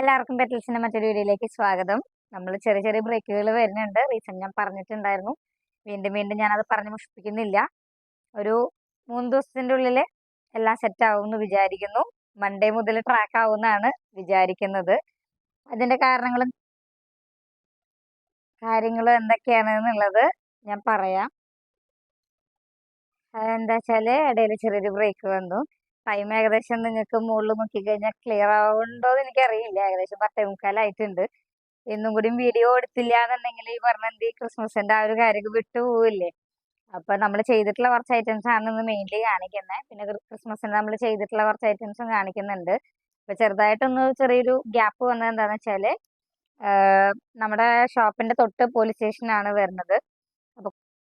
എല്ലാവർക്കും പെറ്റൽസിന്റെ മറ്റൊരു വീഡിയോയിലേക്ക് സ്വാഗതം. നമ്മൾ ചെറിയ ചെറിയ ബ്രേക്കുകൾ വരുന്നുണ്ട്. റീസൺ ഞാൻ പറഞ്ഞിട്ടുണ്ടായിരുന്നു. വീണ്ടും വീണ്ടും ഞാനത് പറഞ്ഞ് മുഷിപ്പിക്കുന്നില്ല. ഒരു 3 ദിവസത്തിന്റെ ഉള്ളിൽ എല്ലാം സെറ്റ് ആവും എന്ന് വിചാരിക്കുന്നു. മൺഡേ മുതൽ ട്രാക്ക് ആവുമെന്നാണ് വിചാരിക്കുന്നത്. അതിന്റെ കാര്യങ്ങളും എന്തൊക്കെയാണ് എന്നുള്ളത് ഞാൻ പറയാം. എന്താ വെച്ചാല് ഇടയിൽ ചെറിയൊരു ബ്രേക്ക് വന്നു. ടൈം ഏകദേശം നിങ്ങൾക്ക് മുകളിൽ നോക്കിക്കഴിഞ്ഞാൽ ക്ലിയർ ആവുന്നുണ്ടോ എന്ന് എനിക്കറിയില്ല. ഏകദേശം 10:45 ഇന്നും കൂടി വീഡിയോ എടുത്തില്ല എന്നുണ്ടെങ്കിൽ ഈ പറഞ്ഞ ക്രിസ്മസിന്റെ ആ ഒരു കാര്യം വിട്ടുപോവില്ലേ. അപ്പൊ നമ്മൾ ചെയ്തിട്ടുള്ള കുറച്ച് ഐറ്റംസ് ആണ് ഇന്ന് മെയിൻലി കാണിക്കുന്നത്. പിന്നെ ക്രിസ്മസിന് നമ്മൾ ചെയ്തിട്ടുള്ള കുറച്ച് ഐറ്റംസും കാണിക്കുന്നുണ്ട്. അപ്പൊ ചെറുതായിട്ടൊന്ന് ചെറിയൊരു ഗ്യാപ്പ് വന്നത് എന്താന്ന് വെച്ചാല് നമ്മുടെ ഷോപ്പിന്റെ തൊട്ട് പോലീസ് സ്റ്റേഷനാണ് വരുന്നത്.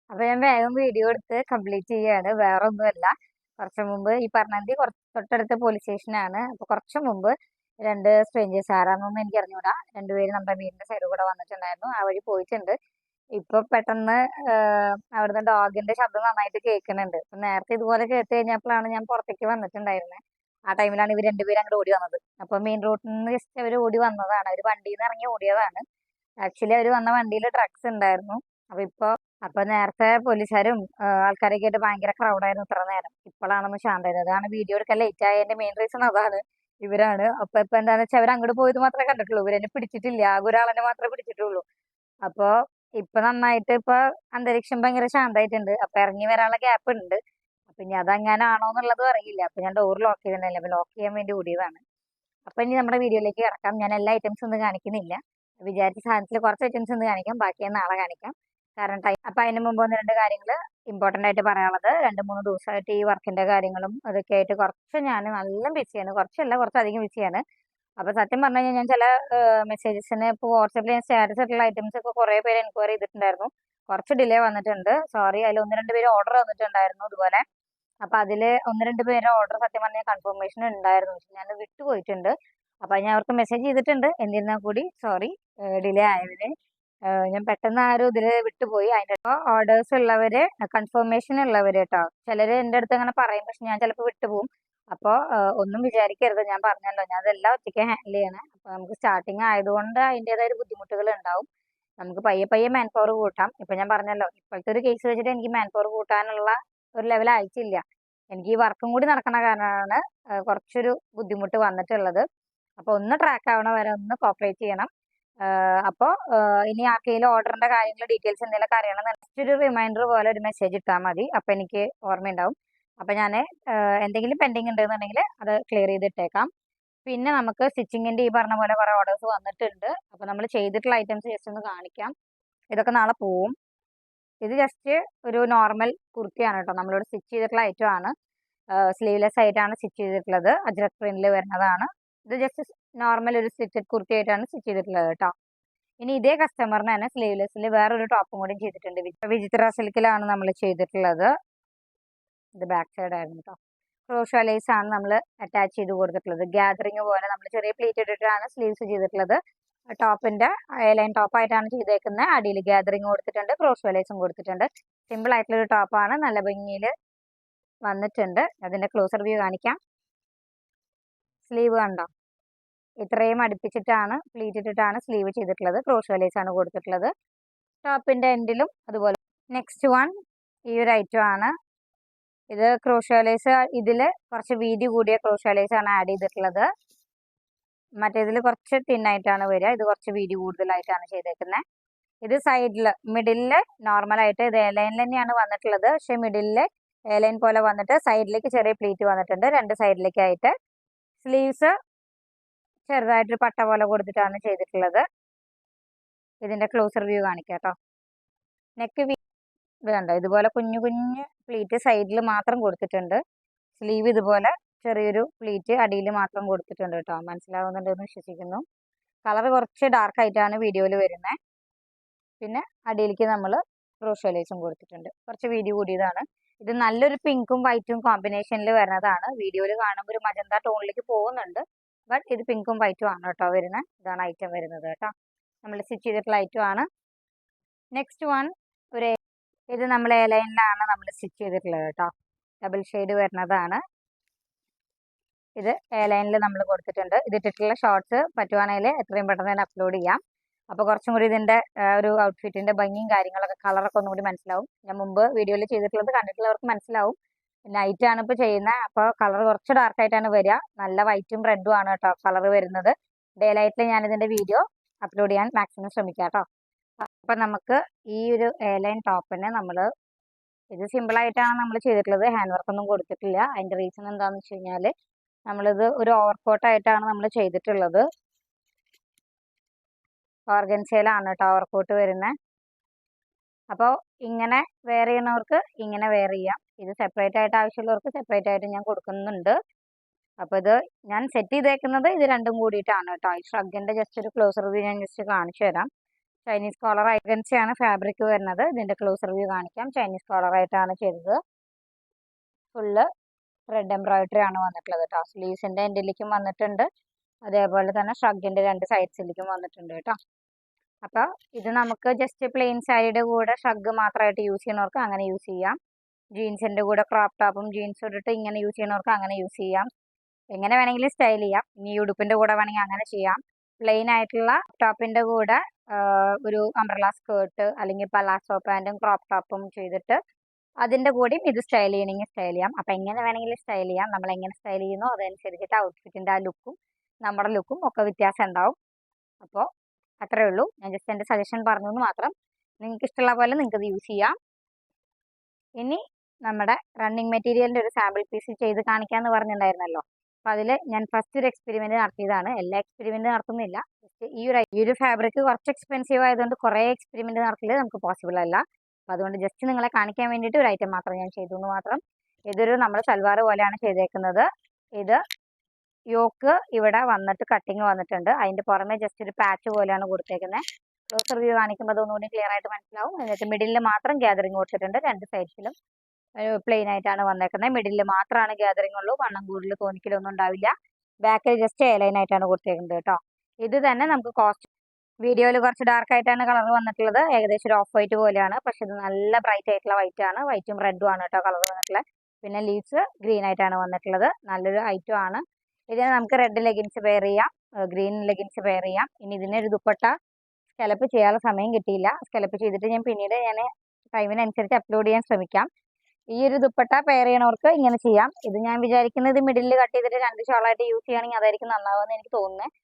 അപ്പൊ ഞാൻ വേഗം വീഡിയോ എടുത്ത് കംപ്ലീറ്റ് ചെയ്യാണ്. വേറെ ഒന്നുമല്ല, കുറച്ച് മുമ്പ് ഈ പറഞ്ഞത് തൊട്ടടുത്ത പോലീസ് സ്റ്റേഷനാണ്. അപ്പൊ കുറച്ച് മുമ്പ് 2 സ്ട്രേഞ്ചേഴ്സ് ആരാന്നൊന്നും എനിക്ക് അറിഞ്ഞൂടാ. 2 പേര് നമ്മുടെ വീടിന്റെ സൈഡിൽ കൂടെ വന്നിട്ടുണ്ടായിരുന്നു. ആ വഴി പോയിട്ടുണ്ട്. ഇപ്പൊ പെട്ടെന്ന് അവിടുന്ന് ഡോഗിന്റെ ശബ്ദം നന്നായിട്ട് കേൾക്കുന്നുണ്ട്. നേരത്തെ ഇതുപോലെ കേട്ട് കഴിഞ്ഞപ്പോഴാണ് ഞാൻ പുറത്തേക്ക് വന്നിട്ടുണ്ടായിരുന്നത്. ആ ടൈമിലാണ് ഇവർ 2 പേരും അങ്ങോട്ട് ഓടി വന്നത്. അപ്പൊ മെയിൻ റോഡിൽ നിന്ന് ജസ്റ്റ് അവർ ഓടി വന്നതാണ്. അവർ വണ്ടിയിൽ നിന്ന് ഇറങ്ങി ഓടിയതാണ്. ആക്ച്വലി അവർ വന്ന വണ്ടിയിൽ ഡ്രഗ്സ് ഉണ്ടായിരുന്നു. അപ്പൊ നേരത്തെ പോലീസുകാരും ആൾക്കാരൊക്കെ ആയിട്ട് ഭയങ്കര ക്രൗഡായിരുന്നു ഇത്ര നേരം. ഇപ്പോഴാണൊന്ന് ശാന്തമായത്. അതാണ് വീഡിയോ എടുക്കാൻ ലേറ്റ് ആയതിന്റെ മെയിൻ റീസൺ അതാണ്. ഇവരാണ്. ഇപ്പൊ എന്താന്ന് വെച്ചാൽ അവർ അങ്ങോട്ട് പോയത് മാത്രമേ കണ്ടിട്ടുള്ളൂ. ഇവരെന്നെ പിടിച്ചിട്ടില്ല. ആകെ ഒരാളെന്നെ മാത്രമേ പിടിച്ചിട്ടുള്ളൂ. അപ്പൊ ഇപ്പൊ നന്നായിട്ട് അന്തരീക്ഷം ഭയങ്കര ശാന്തമായിട്ടുണ്ട്. അപ്പൊ ഇറങ്ങി വരാനുള്ള ഗ്യാപ്പ് ഉണ്ട്. അപ്പൊ ഇനി അതെങ്ങാനാണോ എന്നുള്ളതും അറിയില്ല. അപ്പൊ ഞാൻ ഡോർ ലോക്ക് ചെയ്തിട്ടുണ്ടായില്ല. അപ്പൊ ലോക്ക് ചെയ്യാൻ വേണ്ടി ഓടിയതാണ്. അപ്പൊ ഇനി നമ്മുടെ വീഡിയോയിലേക്ക് കിടക്കാം. ഞാൻ എല്ലാ ഐറ്റംസും ഒന്നും കാണിക്കുന്നില്ല. വിചാരിച്ച സാധനത്തിൽ കുറച്ച് ഐറ്റംസ് ഒന്ന് കാണിക്കാം. ബാക്കി ഞാൻ നാളെ കാണിക്കാം. കാരണം ടൈം. അപ്പൊ അതിന് മുമ്പ് 1-2 കാര്യങ്ങൾ ഇമ്പോർട്ടന്റ് ആയിട്ട് പറയാനുള്ളത്. 2-3 ദിവസമായിട്ട് ഈ വർക്കിന്റെ കാര്യങ്ങളും അതൊക്കെ ആയിട്ട് കുറച്ച് ഞാൻ നല്ല ബിസിയാണ്. കുറച്ചധികം ബിസിയാണ്. അപ്പൊ സത്യം പറഞ്ഞു കഴിഞ്ഞാൽ ഞാൻ ചില മെസ്സേജസിന് ഇപ്പോൾ വാട്സാപ്പിൽ ഞാൻ സ്റ്റാറ്റസ് ഇട്ടുള്ള ഐറ്റംസ് ഒക്കെ കുറെ പേര് എൻക്വയറി ചെയ്തിട്ടുണ്ടായിരുന്നു. കുറച്ച് ഡിലേ വന്നിട്ടുണ്ട്. സോറി. അതിൽ 1-2 പേര് ഓർഡർ വന്നിട്ടുണ്ടായിരുന്നു ഇതുപോലെ. അപ്പൊ അതില് 1-2 പേര് ഓർഡർ സത്യം പറഞ്ഞാൽ കൺഫർമേഷൻ ഉണ്ടായിരുന്നു. പക്ഷെ ഞാൻ വിട്ടുപോയിട്ടുണ്ട്. അപ്പൊ ഞാൻ അവർക്ക് മെസ്സേജ് ചെയ്തിട്ടുണ്ട്. എന്നിരുന്നാൽ കൂടി സോറി ഡിലേ ആയതിന്. ഞാൻ പെട്ടെന്ന് ആ ഒരു ഇതില് വിട്ടുപോയി. അതിന്റെ ഓർഡേഴ്സ് ഉള്ളവര് കൺഫർമേഷൻ ഉള്ളവര് കേട്ടോ. ചിലര് എന്റെ അടുത്ത് അങ്ങനെ പറയും. പക്ഷെ ഞാൻ ചിലപ്പോൾ വിട്ടുപോകും. അപ്പോൾ ഒന്നും വിചാരിക്കരുത്. ഞാൻ പറഞ്ഞല്ലോ, ഞാൻ അതെല്ലാം ഒറ്റയ്ക്ക് ഹാൻഡിൽ ചെയ്യണേ. അപ്പൊ നമുക്ക് സ്റ്റാർട്ടിങ് ആയതുകൊണ്ട് അതിൻ്റെതായ ഒരു ബുദ്ധിമുട്ടുകൾ ഉണ്ടാവും. നമുക്ക് പയ്യെ പയ്യെ മാൻ പവർ കൂട്ടാം. ഇപ്പൊ ഞാൻ പറഞ്ഞല്ലോ, ഇപ്പോഴത്തെ ഒരു കേസ് വെച്ചിട്ട് എനിക്ക് മാൻ പവർ കൂട്ടാനുള്ള ഒരു ലെവൽ ആയിട്ടില്ല. എനിക്ക് ഈ വർക്കും കൂടി നടക്കണ കാരണമാണ് കുറച്ചൊരു ബുദ്ധിമുട്ട് വന്നിട്ടുള്ളത്. അപ്പൊ ഒന്ന് ട്രാക്ക് ആവണ വരെ ഒന്ന് കോപ്പറേറ്റ് ചെയ്യണം. അപ്പോൾ ഇനി ആർക്കെങ്കിലും ഓർഡറിന്റെ കാര്യങ്ങൾ ഡീറ്റെയിൽസ് എന്തെങ്കിലും അറിയണമെന്ന് ജസ്റ്റ് ഒരു റിമൈൻഡർ പോലെ ഒരു മെസ്സേജ് ഇട്ടാൽ മതി. അപ്പൊ എനിക്ക് ഓർമ്മയുണ്ടാവും. അപ്പൊ ഞാൻ എന്തെങ്കിലും പെൻഡിങ് ഉണ്ടെന്നുണ്ടെങ്കിൽ അത് ക്ലിയർ ചെയ്തിട്ടേക്കാം. പിന്നെ നമുക്ക് സ്റ്റിച്ചിങ്ങിന്റെ ഈ പറഞ്ഞ പോലെ കുറെ ഓർഡേഴ്സ് വന്നിട്ടുണ്ട്. അപ്പൊ നമ്മൾ ചെയ്തിട്ടുള്ള ഐറ്റംസ് ജസ്റ്റ് ഒന്ന് കാണിക്കാം. ഇതൊക്കെ നാളെ പോവും. ഇത് ജസ്റ്റ് ഒരു നോർമൽ കുർത്തിയാണ് കേട്ടോ. നമ്മളിവിടെ സ്റ്റിച്ച് ചെയ്തിട്ടുള്ള ഐറ്റം ആണ്. സ്ലീവ്ലെസ് ആയിട്ടാണ് സ്റ്റിച്ച് ചെയ്തിട്ടുള്ളത്. അജ്രക് പ്രിന്റിൽ വരുന്നതാണ്. ഇത് ജസ്റ്റ് നോർമൽ ഒരു സ്റ്റിച്ചഡ് കുർത്തി ആയിട്ടാണ് സ്റ്റിച്ച് ചെയ്തിട്ടുള്ളത് കേട്ടോ. ഇനി ഇതേ കസ്റ്റമറിന് തന്നെ സ്ലീവ്ലെസ്സിൽ വേറൊരു ടോപ്പും കൂടി ചെയ്തിട്ടുണ്ട്. വിചിത്ര സിൽക്കിലാണ് നമ്മൾ ചെയ്തിട്ടുള്ളത്. ഇത് ബാക്ക് സൈഡ് ആയിരുന്നു കേട്ടോ. ക്രോഷോ ലേസ് ആണ് നമ്മൾ അറ്റാച്ച് ചെയ്ത് കൊടുത്തിട്ടുള്ളത്. ഗ്യാദറിങ് പോലെ നമ്മൾ ചെറിയ പ്ലീറ്റ് ഇട്ടിട്ടാണ് സ്ലീവ്സ് ചെയ്തിട്ടുള്ളത്. ടോപ്പിന്റെ ലൈൻ ടോപ്പായിട്ടാണ് ചെയ്തേക്കുന്നത്. അടിയിൽ ഗ്യാദറിങ് കൊടുത്തിട്ടുണ്ട്. ക്രോഷോ ലേസും കൊടുത്തിട്ടുണ്ട്. സിമ്പിൾ ആയിട്ടുള്ള ഒരു ടോപ്പാണ്. നല്ല ഭംഗിയിൽ വന്നിട്ടുണ്ട്. അതിന്റെ ക്ലോസർ വ്യൂ കാണിക്കാം. സ്ലീവ് കണ്ടോ, ഇത്രയും അടുപ്പിച്ചിട്ടാണ് പ്ലീറ്റ് ഇട്ടിട്ടാണ് സ്ലീവ് ചെയ്തിട്ടുള്ളത്. ക്രോഷോ ലേസ് ആണ് കൊടുത്തിട്ടുള്ളത്. ടോപ്പിന്റെ എൻഡിലും അതുപോലെ. നെക്സ്റ്റ് വൺ ഈ ഒരു ഐറ്റം ആണ്. ഇത് ക്രോഷോ ലേസ്. ഇതില് കുറച്ച് വീതി കൂടിയ ക്രോഷോ ലേസ് ആണ് ആഡ് ചെയ്തിട്ടുള്ളത്. മറ്റേതിൽ കുറച്ച് തിന്നായിട്ടാണ് വരിക. ഇത് കുറച്ച് വീതി കൂടുതലായിട്ടാണ് ചെയ്തേക്കുന്നത്. ഇത് സൈഡില് മിഡിലില് നോർമലായിട്ട് ഇത് എയർലൈനിൽ തന്നെയാണ് വന്നിട്ടുള്ളത്. പക്ഷെ മിഡിലില് എയർലൈൻ പോലെ വന്നിട്ട് സൈഡിലേക്ക് ചെറിയ പ്ലീറ്റ് വന്നിട്ടുണ്ട്. 2 സൈഡിലേക്കായിട്ട്. സ്ലീവ്സ് ചെറുതായിട്ടൊരു പട്ട പോലെ കൊടുത്തിട്ടാണ് ചെയ്തിട്ടുള്ളത്. ഇതിന്റെ ക്ലോസർ വ്യൂ കാണിക്കാം കേട്ടോ. നെക്ക് ഇത് കണ്ടോ, ഇതുപോലെ കുഞ്ഞു കുഞ്ഞു പ്ലീറ്റ് സൈഡിൽ മാത്രം കൊടുത്തിട്ടുണ്ട്. സ്ലീവ് ഇതുപോലെ ചെറിയൊരു പ്ലീറ്റ് അടിയിൽ മാത്രം കൊടുത്തിട്ടുണ്ട് കേട്ടോ. മനസ്സിലാവുന്നുണ്ടെന്ന് വിശ്വസിക്കുന്നു. കളർ കുറച്ച് ഡാർക്ക് ആയിട്ടാണ് വീഡിയോയിൽ വരുന്നത്. പിന്നെ അടിയിലേക്ക് നമ്മൾ ക്രോഷോ ലേസും കൊടുത്തിട്ടുണ്ട്. കുറച്ച് വീതി കൂടിയതാണ്. ഇത് നല്ലൊരു പിങ്കും വൈറ്റും കോമ്പിനേഷനിൽ വരുന്നതാണ്. വീഡിയോയിൽ കാണുമ്പോൾ ഒരു മജന്ത ടോണിലേക്ക് പോകുന്നുണ്ട്. ബട്ട് ഇത് പിങ്കും വൈറ്റും ആണ് കേട്ടോ വരുന്നത്. ഇതാണ് ഐറ്റം വരുന്നത് കേട്ടോ. നമ്മൾ സ്റ്റിച്ച് ചെയ്തിട്ടുള്ള ഐറ്റം ആണ്. നെക്സ്റ്റ് വൺ ഇത് നമ്മൾ എ ലൈനിലാണ് നമ്മൾ സ്റ്റിച്ച് ചെയ്തിട്ടുള്ളത് കേട്ടോ. ഡബിൾ ഷെയ്ഡ് വരുന്നതാണ്. ഇത് എ ലൈനിൽ നമ്മൾ കൊടുത്തിട്ടുണ്ട്. ഇതിട്ടിട്ടുള്ള ഷോർട്സ് പറ്റുവാണെങ്കിൽ എത്രയും പെട്ടെന്ന് തന്നെ അപ്ലോഡ് ചെയ്യാം. അപ്പോൾ കുറച്ചും കൂടി ഇതിൻ്റെ ഒരു ഔട്ട്ഫിറ്റിൻ്റെ ഭംഗിയും കാര്യങ്ങളൊക്കെ കളറൊക്കെ ഒന്നും കൂടി മനസ്സിലാവും. ഞാൻ മുമ്പ് വീഡിയോയിൽ ചെയ്തിട്ടുള്ളത് കണ്ടിട്ടുള്ളവർക്ക് മനസ്സിലാവും. നൈറ്റാണ് ഇപ്പോൾ ചെയ്യുന്നത്. അപ്പോൾ കളർ കുറച്ച് ഡാർക്കായിട്ടാണ് വരിക. നല്ല വൈറ്റും റെഡും ആണ് കേട്ടോ കളർ വരുന്നത്. ഡേ ലൈറ്റിൽ ഞാനിതിൻ്റെ വീഡിയോ അപ്ലോഡ് ചെയ്യാൻ മാക്സിമം ശ്രമിക്കാം കേട്ടോ. അപ്പം നമുക്ക് ഈ ഒരു എ ലൈൻ ടോപ്പിന് നമ്മൾ ഇത് സിമ്പിളായിട്ടാണ് നമ്മൾ ചെയ്തിട്ടുള്ളത്. ഹാൻഡ് വർക്കൊന്നും കൊടുത്തിട്ടില്ല. അതിൻ്റെ റീസൺ എന്താണെന്ന് വെച്ച് കഴിഞ്ഞാൽ നമ്മളിത് ഒരു ഓവർകോട്ടായിട്ടാണ് നമ്മൾ ചെയ്തിട്ടുള്ളത്. ഓർഗൻസയിലാണ് കേട്ടോ ഓവർകോട്ട് വരുന്നത്. അപ്പോൾ ഇങ്ങനെ വെയർ ചെയ്യുന്നവർക്ക് ഇങ്ങനെ വെയർ ചെയ്യാം. ഇത് സെപ്പറേറ്റ് ആയിട്ട് ആവശ്യമുള്ളവർക്ക് സെപ്പറേറ്റ് ആയിട്ട് ഞാൻ കൊടുക്കുന്നുണ്ട്. അപ്പോൾ ഇത് ഞാൻ സെറ്റ് ചെയ്തേക്കുന്നത് ഇത് രണ്ടും കൂടിയിട്ടാണ് കേട്ടോ. ഈ ഷ്രഗിൻ്റെ ജസ്റ്റ് ഒരു ക്ലോസർ വ്യൂ ഞാൻ ജസ്റ്റ് കാണിച്ചു തരാം. ചൈനീസ് കോളർ ഓർഗൻസയാണ് ഫാബ്രിക് വരുന്നത്. ഇതിൻ്റെ ക്ലോസർ വ്യൂ കാണിക്കാം. ചൈനീസ് കോളറായിട്ടാണ് ചെയ്തത്. ഫുള്ള് റെഡ് എംബ്രോയിഡറി ആണ് വന്നിട്ടുള്ളത് കേട്ടോ. സ്ലീവ്സിൻ്റെ എൻഡിലേക്കും വന്നിട്ടുണ്ട്. അതേപോലെ തന്നെ ഷ്രഗിൻ്റെ രണ്ട് സൈഡ്സിലേക്കും വന്നിട്ടുണ്ട് കേട്ടോ. അപ്പോൾ ഇത് നമുക്ക് ജസ്റ്റ് പ്ലെയിൻ സാരിയുടെ കൂടെ ഷ്രഗ് മാത്രമായിട്ട് യൂസ് ചെയ്യുന്നവർക്ക് അങ്ങനെ യൂസ് ചെയ്യാം. ജീൻസിൻ്റെ കൂടെ ക്രോപ്പ് ടോപ്പും ജീൻസും ഇട്ടിട്ട് ഇങ്ങനെ യൂസ് ചെയ്യുന്നവർക്ക് അങ്ങനെ യൂസ് ചെയ്യാം. എങ്ങനെ വേണമെങ്കിലും സ്റ്റൈൽ ചെയ്യാം. ഇനി ഉടുപ്പിൻ്റെ കൂടെ വേണമെങ്കിൽ അങ്ങനെ ചെയ്യാം. പ്ലെയിൻ ആയിട്ടുള്ള ടോപ്പിൻ്റെ കൂടെ ഒരു അംബ്രല സ്കേർട്ട് അല്ലെങ്കിൽ പലാസോ പാൻറ്റും ക്രോപ്പ് ടോപ്പും ചെയ്തിട്ട് അതിൻ്റെ കൂടെയും ഇത് സ്റ്റൈൽ ചെയ്യണമെങ്കിൽ സ്റ്റൈൽ ചെയ്യാം. അപ്പം എങ്ങനെ വേണമെങ്കിലും സ്റ്റൈൽ ചെയ്യാം. നമ്മൾ എങ്ങനെ സ്റ്റൈൽ ചെയ്യുന്നോ അതനുസരിച്ചിട്ട് ഔട്ട്ഫിറ്റിൻ്റെ ആ ലുക്കും നമ്മുടെ ലുക്കും ഒക്കെ വ്യത്യാസം ഉണ്ടാവും. അപ്പോൾ അത്രേ ഉള്ളൂ. ഞാൻ ജസ്റ്റ് എൻ്റെ സജഷൻ പറഞ്ഞു എന്ന് മാത്രം. നിങ്ങൾക്ക് ഇഷ്ടമുള്ള പോലെ നിങ്ങൾക്ക് ഇത് യൂസ് ചെയ്യാം. ഇനി നമ്മുടെ റണ്ണിങ് മെറ്റീരിയലിൻ്റെ ഒരു സാമ്പിൾ പീസ് ചെയ്ത് കാണിക്കാമെന്ന് പറഞ്ഞിട്ടുണ്ടായിരുന്നല്ലോ. അപ്പോൾ അതിൽ ഞാൻ ഫസ്റ്റ് ഒരു എക്സ്പെരിമെൻറ്റ് നടത്തിയതാണ്. എല്ലാ എക്സ്പെരിമെൻറ്റ് നടത്തുന്നില്ല. ജസ്റ്റ് ഈ ഒരു ഫാബ്രിക് കുറച്ച് എക്സ്പെൻസീവ് ആയതുകൊണ്ട് കുറേ എക്സ്പെരിമെൻറ്റ് നടത്തിയത് നമുക്ക് പോസിബിൾ അല്ല. അപ്പോൾ അതുകൊണ്ട് ജസ്റ്റ് നിങ്ങളെ കാണിക്കാൻ വേണ്ടിയിട്ട് ഒരു ഐറ്റം മാത്രം ഞാൻ ചെയ്തു എന്ന് മാത്രം. ഇതൊരു നമ്മൾ സൽവാർ പോലെയാണ് ചെയ്തേക്കുന്നത്. ഇത് യോക്ക് ഇവിടെ വന്നിട്ട് കട്ടിങ് വന്നിട്ടുണ്ട്. അതിൻ്റെ പുറമെ ജസ്റ്റ് ഒരു പാച്ച് പോലെയാണ് കൊടുത്തേക്കുന്നത്. ക്ലോസർ വ്യൂ കാണിക്കുമ്പോൾ അതൊന്നുകൂടി ക്ലിയർ ആയിട്ട് മനസ്സിലാവും. എന്നിട്ട് മിഡിലിൽ മാത്രം ഗ്യാതറിങ് കൊടുത്തിട്ടുണ്ട്. രണ്ട് സൈഡ്സിലും പ്ലെയിൻ ആയിട്ടാണ് വന്നേക്കുന്നത്. മിഡിലിൽ മാത്രമാണ് ഗ്യാതറിങ് ഉള്ളൂ. വണ്ണം കൂടുതൽ തോന്നിക്കലൊന്നും ഉണ്ടാവില്ല. ബാക്കിൽ ജസ്റ്റ് എ ലൈൻ ആയിട്ടാണ് കൊടുത്തേക്കുന്നത് കേട്ടോ. ഇത് തന്നെ നമുക്ക് കോസ്റ്റ് വീഡിയോയിൽ കുറച്ച് ഡാർക്ക് ആയിട്ടാണ് കളർ വന്നിട്ടുള്ളത്. ഏകദേശം ഒരു ഓഫ് വൈറ്റ് പോലെയാണ്. പക്ഷെ ഇത് നല്ല ബ്രൈറ്റ് ആയിട്ടുള്ള വൈറ്റ് ആണ്. വൈറ്റും റെഡും ആണ് കേട്ടോ കളർ വന്നിട്ടുള്ളത്. പിന്നെ ലീവ്സ് ഗ്രീൻ ആയിട്ടാണ് വന്നിട്ടുള്ളത്. നല്ലൊരു ഐറ്റം ആണ്. ഇതിന് നമുക്ക് റെഡ് ലെഗിൻസ് വെയർ ചെയ്യാം, ഗ്രീൻ ലെഗിൻസ് വെയർ ചെയ്യാം. ഇനി ഇതിനൊരു ദുപ്പട്ട സ്കെലപ്പ് ചെയ്യാനുള്ള സമയം കിട്ടിയില്ല. സ്കെലപ്പ് ചെയ്തിട്ട് ഞാൻ പിന്നീട് ടൈമിനനുസരിച്ച് അപ്ലോഡ് ചെയ്യാൻ ശ്രമിക്കാം. ഈ ഒരു ദുപ്പട്ട പെയർ ചെയ്യണവർക്ക് ഇങ്ങനെ ചെയ്യാം. ഇത് ഞാൻ വിചാരിക്കുന്നത് മിഡിലിൽ കട്ട് ചെയ്തിട്ട് രണ്ട് ഷോളായിട്ട് യൂസ് ചെയ്യുകയാണെങ്കിൽ അതായിരിക്കും നന്നാവുമെന്ന് എനിക്ക് തോന്നുന്നത്.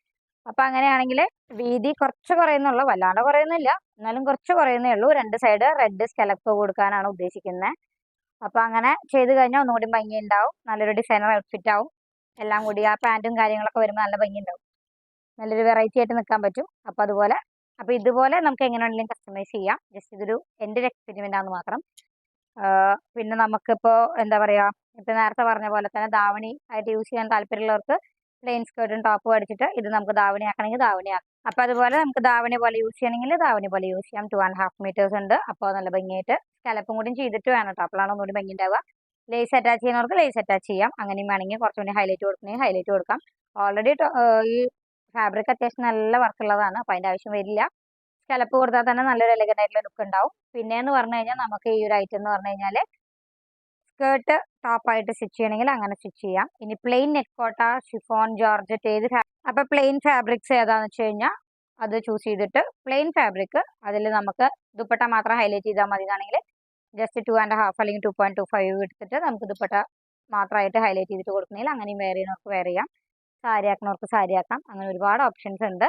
അപ്പം അങ്ങനെയാണെങ്കിൽ വീതി കുറച്ച് കുറയുന്നുള്ളൂ, വല്ലാണ്ട് കുറയുന്നില്ല, എന്നാലും കുറച്ച് കുറയുന്നേ ഉള്ളൂ. രണ്ട് സൈഡ് റെഡ് സ്കെലപ്പ് കൊടുക്കാനാണ് ഉദ്ദേശിക്കുന്നത്. അപ്പം അങ്ങനെ ചെയ്ത് കഴിഞ്ഞാൽ ഒന്നുകൂടി ഭംഗി ഉണ്ടാവും. നല്ലൊരു ഡിസൈനർ ഔട്ട്ഫിറ്റ് ആവും. എല്ലാം കൂടി ആ പാൻറ്റും കാര്യങ്ങളൊക്കെ വരുമ്പോൾ നല്ല ഭംഗി ഉണ്ടാവും. നല്ലൊരു വെറൈറ്റി ആയിട്ട് നിൽക്കാൻ പറ്റും. അപ്പോൾ ഇതുപോലെ നമുക്ക് എങ്ങനെ വേണമെങ്കിലും കസ്റ്റമൈസ് ചെയ്യാം. ജസ്റ്റ് ഇതൊരു എൻ്റെ ഒരു എക്സ്പെരിമെൻ്റ് ആണെന്ന് മാത്രം. പിന്നെ നമുക്കിപ്പോൾ എന്താ പറയുക, ഇപ്പോൾ നേരത്തെ പറഞ്ഞ പോലെ തന്നെ ധാവണി ആയിട്ട് യൂസ് ചെയ്യാൻ താല്പര്യമുള്ളവർക്ക് പ്ലെയിൻ സ്കേർട്ടും ടോപ്പും അടിച്ചിട്ട് ഇത് നമുക്ക് ധാവണി ആക്കണമെങ്കിൽ ധാവണി ആക്കാം. അപ്പോൾ അതുപോലെ നമുക്ക് ധാവണി പോലെ യൂസ് ചെയ്യണമെങ്കിൽ ധാവണി പോലെ യൂസ് ചെയ്യാം. 2.5 മീറ്റേഴ്സ് ഉണ്ട്. അപ്പോൾ നല്ല ഭംഗിയായിട്ട് സ്കലപ്പും കൂടി ചെയ്തിട്ട് വേണം കേട്ടോ. അപ്പോഴാണ് ഒന്നുകൂടി ഭംഗി ഉണ്ടാവുക. ലേസ് അറ്റാച്ച് ചെയ്യുന്നവർക്ക് ലേസ് അറ്റാച്ച് ചെയ്യാം. അങ്ങനെയും വേണമെങ്കിൽ കുറച്ചുകൂടി ഹൈലൈറ്റ് കൊടുക്കണമെങ്കിൽ ഹൈലൈറ്റ് കൊടുക്കാം. ഓൾറെഡി ഈ ഫാബ്രിക് അത്യാവശ്യം നല്ല വർക്കുള്ളതാണ്. അപ്പോൾ അതിൻ്റെ ആവശ്യം വരില്ല. സ്കലപ്പ് കൊടുത്താൽ തന്നെ നല്ലൊരു എലഗൻ്റ് ആയിട്ടുള്ള ലുക്ക് ഉണ്ടാവും. പിന്നെയെന്ന് പറഞ്ഞു കഴിഞ്ഞാൽ നമുക്ക് ഈ ഒരു ഐറ്റം എന്ന് പറഞ്ഞു കഴിഞ്ഞാൽ സ്കേർട്ട് ടോപ്പായിട്ട് സ്റ്റിച്ച് ചെയ്യണമെങ്കിൽ അങ്ങനെ സ്റ്റിച്ച് ചെയ്യാം. ഇനി പ്ലെയിൻ നെക്കോട്ട, ഷിഫോൺ, ജോർജറ്റ് ഏത് അപ്പോൾ പ്ലെയിൻ ഫാബ്രിക്സ് ഏതാണെന്ന് വെച്ച് കഴിഞ്ഞാൽ അത് ചൂസ് ചെയ്തിട്ട് പ്ലെയിൻ ഫാബ്രിക് അതിൽ നമുക്ക് ദുപ്പട്ട മാത്രം ഹൈലൈറ്റ് ചെയ്താൽ മതി എന്നാണെങ്കിൽ ജസ്റ്റ് 2.5 അല്ലെങ്കിൽ 2.25 എടുത്തിട്ട് നമുക്ക് ദുപ്പട്ട മാത്രമായിട്ട് ഹൈലൈറ്റ് ചെയ്തിട്ട് കൊടുക്കണമെങ്കിൽ അങ്ങനെയും വെയർ ചെയ്യുന്നവർക്ക് വെയർ ചെയ്യാം. സാരി ആക്കുന്നവർക്ക് സാരി ആക്കാം. അങ്ങനെ ഒരുപാട് ഓപ്ഷൻസ് ഉണ്ട്.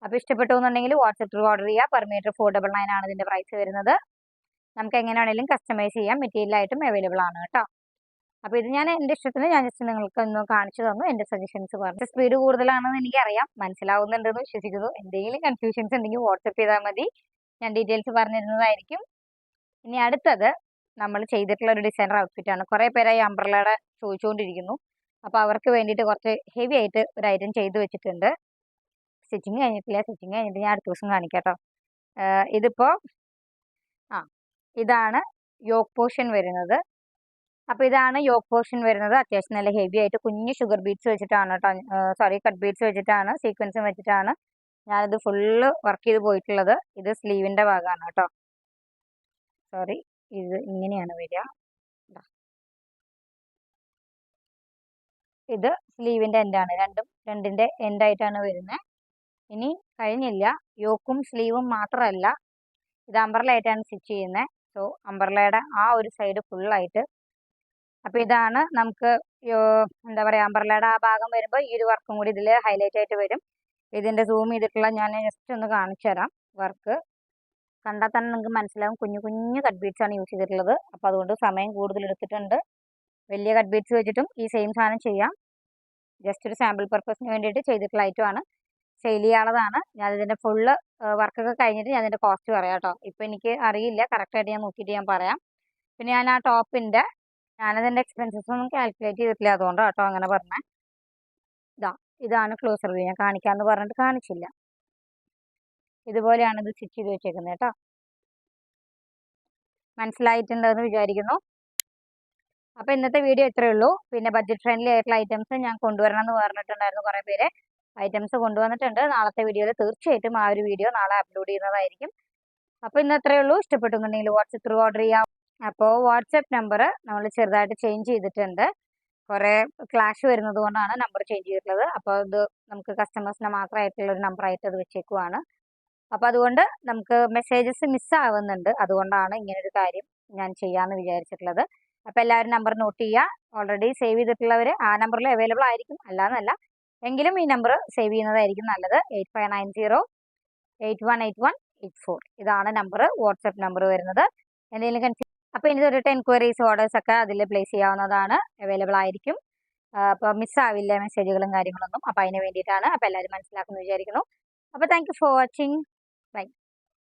അപ്പോൾ ഇഷ്ടപ്പെട്ടു എന്നുണ്ടെങ്കിൽ വാട്സപ്പ് ത്രൂ ഓർഡർ ചെയ്യുക. പെർ മീറ്റർ 499 ആണ് ഇതിൻ്റെ പ്രൈസ് വരുന്നത്. നമുക്ക് എങ്ങനെ വേണമെങ്കിലും കസ്റ്റമൈസ് ചെയ്യാം. മെറ്റീരിയലായിട്ടും അവൈലബിൾ ആണ് കേട്ടോ. അപ്പോൾ ഇത് ഞാൻ എൻ്റെ ഇഷ്ടത്തിന് ഞാൻ ജസ്റ്റ് നിങ്ങൾക്ക് ഒന്ന് കാണിച്ചു തന്നു. എൻ്റെ സജഷൻസ് പറഞ്ഞു. സ്പീഡ് കൂടുതലാണെന്ന് എനിക്കറിയാം, മനസ്സിലാവുന്നുണ്ടെന്ന് വിശ്വസിക്കുന്നു. എന്തെങ്കിലും കൺഫ്യൂഷൻസ് ഉണ്ടെങ്കിൽ വാട്സപ്പ് ചെയ്താൽ മതി, ഞാൻ ഡീറ്റെയിൽസ് പറഞ്ഞിരുന്നതായിരിക്കും. ഇനി അടുത്തത് നമ്മൾ ചെയ്തിട്ടുള്ള ഒരു ഡിസൈനർ ഔട്ട്ഫിറ്റാണ്. കുറേ പേരായി അംബ്രല്ലയുടെ ചോദിച്ചുകൊണ്ടിരിക്കുന്നു. അപ്പോൾ അവർക്ക് വേണ്ടിയിട്ട് കുറച്ച് ഹെവി ആയിട്ട് ഒരു ഐറ്റം ചെയ്ത് വെച്ചിട്ടുണ്ട്. സ്റ്റിച്ചിങ് കഴിഞ്ഞിട്ടില്ല. സ്റ്റിച്ചിങ് കഴിഞ്ഞിട്ട് ഞാൻ അടുത്ത ദിവസം കാണിക്കാം കേട്ടോ. ഇതിപ്പോൾ ഇതാണ് യോക്ക് പോർഷൻ വരുന്നത്. അപ്പോൾ ഇതാണ് യോക്ക് പോർഷൻ വരുന്നത്. അത്യാവശ്യം നല്ല ഹെവി ആയിട്ട് കുഞ്ഞ് ഷുഗർ ബീഡ്സ് വെച്ചിട്ടാണ് കേട്ടോ, കട്ട് ബീഡ്സ് വെച്ചിട്ടാണ്, സീക്വൻസും വെച്ചിട്ടാണ് ഞാനിത് ഫുള്ള് വർക്ക് ചെയ്ത് പോയിട്ടുള്ളത്. ഇത് സ്ലീവിൻ്റെ ഭാഗമാണ് കേട്ടോ. ഇത് ഇങ്ങനെയാണ് വരിക. ഇത് സ്ലീവിൻ്റെ എൻഡാണ്. രണ്ടിൻ്റെ എൻഡായിട്ടാണ് വരുന്നത്. ഇനി കഴിഞ്ഞില്ല, യോക്കും സ്ലീവും മാത്രമല്ല, ഇത് അംബ്രലയായിട്ടാണ് സ്റ്റിച്ച് ചെയ്യുന്നത്. സോ അംബ്രലയുടെ ആ ഒരു സൈഡ് ഫുള്ളായിട്ട്. അപ്പോൾ ഇതാണ് നമുക്ക് എന്താ പറയുക, അംബ്രലയുടെ ആ ഭാഗം വരുമ്പോൾ ഈ ഒരു വർക്കും കൂടി ഇതിൽ ഹൈലൈറ്റ് ആയിട്ട് വരും. ഇതിൻ്റെ സൂം ചെയ്തിട്ടുള്ള ഞാൻ ജസ്റ്റ് ഒന്ന് കാണിച്ചു തരാം. വർക്ക് കണ്ടാൽ തന്നെ നിങ്ങൾക്ക് മനസ്സിലാവും. കുഞ്ഞു കുഞ്ഞു കട്ട് ബീഡ്സ് ആണ് യൂസ് ചെയ്തിട്ടുള്ളത്. അപ്പോൾ അതുകൊണ്ട് സമയം കൂടുതൽ എടുത്തിട്ടുണ്ട്. വലിയ കട്ട് ബീഡ്സ് വെച്ചിട്ടും ഈ സെയിം സാധനം ചെയ്യാം. ജസ്റ്റ് ഒരു സാമ്പിൾ പർപ്പസിന് വേണ്ടിയിട്ട് ചെയ്തിട്ടുള്ള ഐറ്റമാണ്. സെയിൽ ചെയ്യാനുള്ളതാണ്. ഞാനിതിൻ്റെ ഫുള്ള് വർക്കൊക്കെ കഴിഞ്ഞിട്ട് ഞാൻ ഇതിൻ്റെ കോസ്റ്റ് പറയാം കേട്ടോ. ഇപ്പോൾ എനിക്ക് അറിയില്ല, കറക്റ്റായിട്ട് ഞാൻ നോക്കിയിട്ട് ഞാൻ പറയാം. പിന്നെ ഞാൻ ആ ടോപ്പിൻ്റെ ഞാനതിൻ്റെ എക്സ്പെൻസസ് ഒന്നും കാൽക്കുലേറ്റ് ചെയ്തിട്ടില്ല, അതുകൊണ്ടാണ് കേട്ടോ അങ്ങനെ പറഞ്ഞത്. ഇതാണ് ക്ലോസർ വ്യൂ. ഞാൻ കാണിക്കാമെന്ന് പറഞ്ഞിട്ട് കാണിച്ചില്ല. ഇതുപോലെയാണ് ഇത് സ്റ്റിച്ച് ചെയ്ത് വെച്ചേക്കുന്നത് കേട്ടോ. മനസ്സിലായിട്ടുണ്ടെന്ന് വിചാരിക്കുന്നു. അപ്പോൾ ഇന്നത്തെ വീഡിയോ ഇത്രയേ ഉള്ളൂ. പിന്നെ ബഡ്ജറ്റ് ഫ്രണ്ട്ലി ആയിട്ടുള്ള ഐറ്റംസ് ഞാൻ കൊണ്ടുവരണം എന്ന് പറഞ്ഞിട്ടുണ്ടായിരുന്നു. കുറേ പേര് ഐറ്റംസ് കൊണ്ടുവന്നിട്ടുണ്ട്. നാളത്തെ വീഡിയോയിൽ തീർച്ചയായിട്ടും ആ ഒരു വീഡിയോ നാളെ അപ്ലോഡ് ചെയ്യുന്നതായിരിക്കും. അപ്പോൾ ഇന്ന് ഇത്രയേ ഉള്ളൂ. ഇഷ്ടപ്പെട്ടുന്നുണ്ടെങ്കിൽ വാട്സപ്പ് ത്രൂ ഓർഡർ ചെയ്യാം. അപ്പോൾ വാട്സപ്പ് നമ്പർ നമ്മൾ ചെറുതായിട്ട് ചേഞ്ച് ചെയ്തിട്ടുണ്ട്. കുറേ ക്ലാഷ് വരുന്നത് കൊണ്ടാണ് നമ്പർ ചേഞ്ച് ചെയ്തിട്ടുള്ളത്. അപ്പോൾ ഇത് നമുക്ക് കസ്റ്റമേഴ്സിന് മാത്രമായിട്ടുള്ള ഒരു നമ്പറായിട്ട് അത് വെച്ചേക്കുവാണ്. അപ്പോൾ അതുകൊണ്ട് നമുക്ക് മെസ്സേജസ് മിസ്സാവുന്നുണ്ട്. അതുകൊണ്ടാണ് ഇങ്ങനൊരു കാര്യം ഞാൻ ചെയ്യാമെന്ന് വിചാരിച്ചിട്ടുള്ളത്. അപ്പോൾ എല്ലാവരും നമ്പർ നോട്ട് ചെയ്യുക. ഓൾറെഡി സേവ് ചെയ്തിട്ടുള്ളവർ ആ നമ്പറിൽ അവൈലബിൾ ആയിരിക്കും, അല്ലാന്നല്ല. എങ്കിലും ഈ നമ്പർ സേവ് ചെയ്യുന്നതായിരിക്കും നല്ലത്. 8590818184 ഇതാണ് നമ്പർ, വാട്സപ്പ് നമ്പർ വരുന്നത്. എന്തെങ്കിലും കൺഫ്യൂഷൻ അപ്പോൾ ഇനി തൊട്ടിട്ട് എൻക്വയറീസ് ഓർഡേഴ്സ് ഒക്കെ അതിൽ പ്ലേസ് ചെയ്യാവുന്നതാണ്, അവൈലബിൾ ആയിരിക്കും. അപ്പോൾ മിസ്സാവില്ല മെസ്സേജുകളും കാര്യങ്ങളൊന്നും. അപ്പോൾ അതിന് വേണ്ടിയിട്ടാണ്. അപ്പോൾ എല്ലാവരും മനസ്സിലാക്കുമെന്ന് വിചാരിക്കുന്നു. അപ്പോൾ thank you for watching. By.